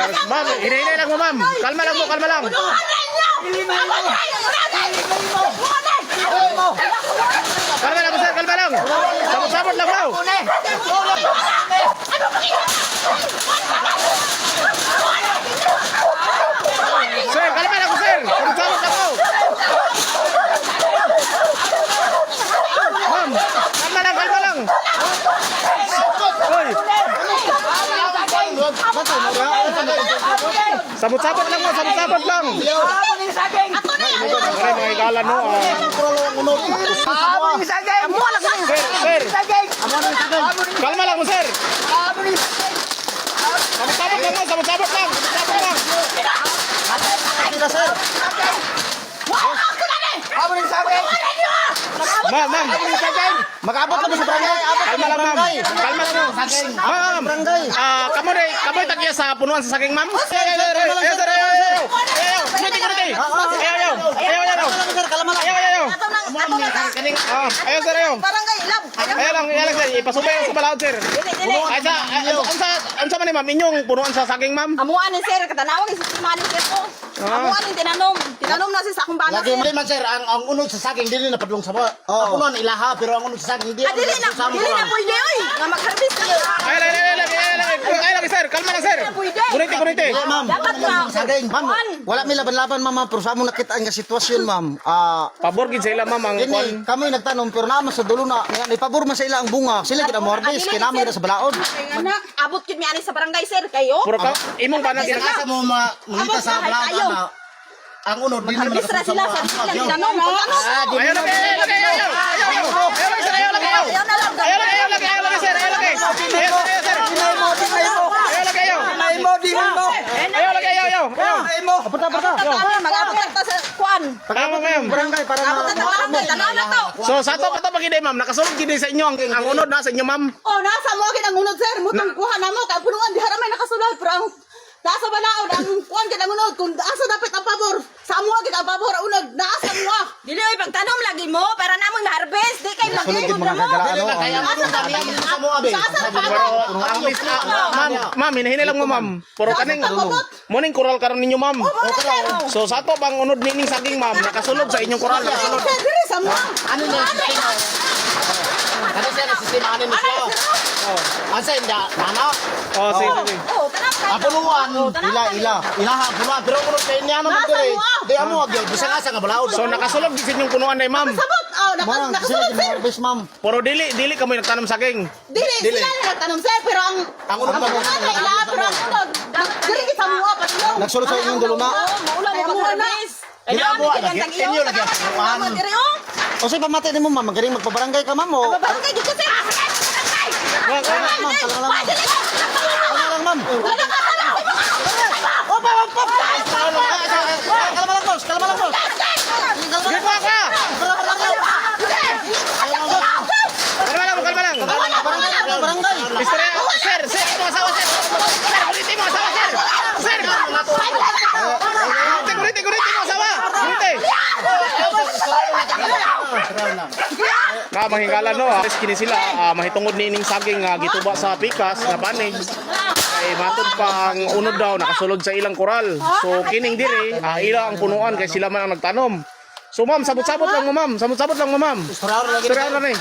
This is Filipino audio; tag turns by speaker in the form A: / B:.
A: Ma'am, hinay lang mo, ma'am. Kalma lang mo, kalma lang. Kalma lang mo, sir, kalma lang. Sabot-sabot lang mo. Sir, kalma lang mo, sir. Sabot-sabot lang mo. Ma'am, kalma lang, kalma lang. Hoy. Sabot-sabot lang mo, sabot-sabot lang. Ay, mga higala no. Sir, sir. Kalma lang mo, sir. Sabot-sabot lang mo, sabot-sabot lang. Sabot-sabot lang. Ma'am, ma'am.
B: Mag-abot kami sa barangay.
A: Kalma lang, ma'am. Kalma lang, ma'am. Ma'am, kamoy tagya sa punuan sa saging, ma'am. Ayaw, sir, ayaw. Kuniti. Ayaw. Ayaw, sir, ayaw. Ayaw lang, sir. Ipasubay lang sa balaod, sir. Ay, sa man ni ma'am, inyong punuan sa saging, ma'am.
C: Amuan ni sir, katanawag si Simani sir ko. Amuan ni tinanom. Tinanom na si sa akong bana.
B: Lagi man sir, ang unod sa saging dili na padlong sa ba. Ako man ilaha pero ang unod sa saging hindi.
C: Dili na pwede oy. Nga mag-harvest ka.
A: Ay, lagi, sir. Kalma lang, sir. Kuniti.
B: Ma'am,
C: Dapat na.
B: saging. Ma'am, wala mi laban-laban ma'am, pero sa amo nakita ang sitwasyon ma'am.
A: Pabor gid sa ila, ma'am, ang kwan.
B: Kini kami nagtanom pero naman sa dulo na ni pabor man sa ila ang bunga. Sila gid mo harvest kay namin na sa balaod.
C: Anak, abot kid mi ani sa barangay sir kayo.
A: Puro ka, imong ba na
B: Asa mo mangita sa balaod na ang unod dili man
C: Harvest na sila sa tinanom.
A: Ayaw lagi, ayaw.
C: Mag-abot ka sa kuan.
B: barangay para
A: So sa to pa to pagide, ma'am, nakasulod gid sa inyo ang unod na sa inyo, ma'am.
C: Oh, nasa mo gid ang unod sir. Mutong kuha na mo kay punuan di haramay nakasulod pero ang nasa balaod ang kuan gid ang unod kung asa dapat ang pabor. Sa amo gid ang pabor unod naasa mo. Dili oy pagtanom lagi mo para namong harvest di kay
B: sulod
C: magigod
B: mga
C: mo.
B: kagalaan
C: Kaya mo
B: sa mo abi.
A: Ma'am, hinahinay lang mo, ma'am. Puro kaning morning coral karon ninyo, ma'am. So sa to bang unod nining saging, ma'am, nakasulod sa inyong coral, nakasulod.
C: Dili sa mo.
B: Ano na sistema? Ano sa sistema ano ni siya? Asa inda nana?
A: Oh, sige.
C: Oh, tanap ka.
B: Apuluan ilaha apuluan pero kuno kay niya naman dire. Di amo agyo bisang asa nga balaod.
A: So nakasulod gid sa inyong punuan day, ma'am.
C: Sabot. Oh,
B: Ma'am, sila
C: nakasulod
B: gid
C: sir.
B: harvest ma'am.
A: Puro dili kamo nagtanom saging.
C: Dili sila na nagtanom sir pero ang
B: unod pa mo.
C: ila pero ang unod. Dili kita mo pa yo.
B: Nagsulod sa inyong dulo na.
C: Maulan mo pag-harvest.
B: Hindi mo inyo lagi. O say pamati nimo ma'am, magaling magpabarangay ka ma'am o.
C: Barangay dito sir.
B: Ma'am, talaga lang. Ano lang ma'am? Kalma lang boss.
A: Gitwa ka. Kalma lang.
B: Barangay.
A: Istorya, sir, mo asawa, sir. Sir, kuliti mo asawa, sir. Sir. Kuliti mo asawa. Kuliti. Mahingala no, kini sila mahitungod nining saging nga gituba sa pikas nga panig. Kay matud pa ang unod daw nakasulod sa ilang koral. So kining dire ila ang punuan kay sila man ang nagtanom. So ma'am, sabot-sabot lang mo, ma'am. Istorya lang ni.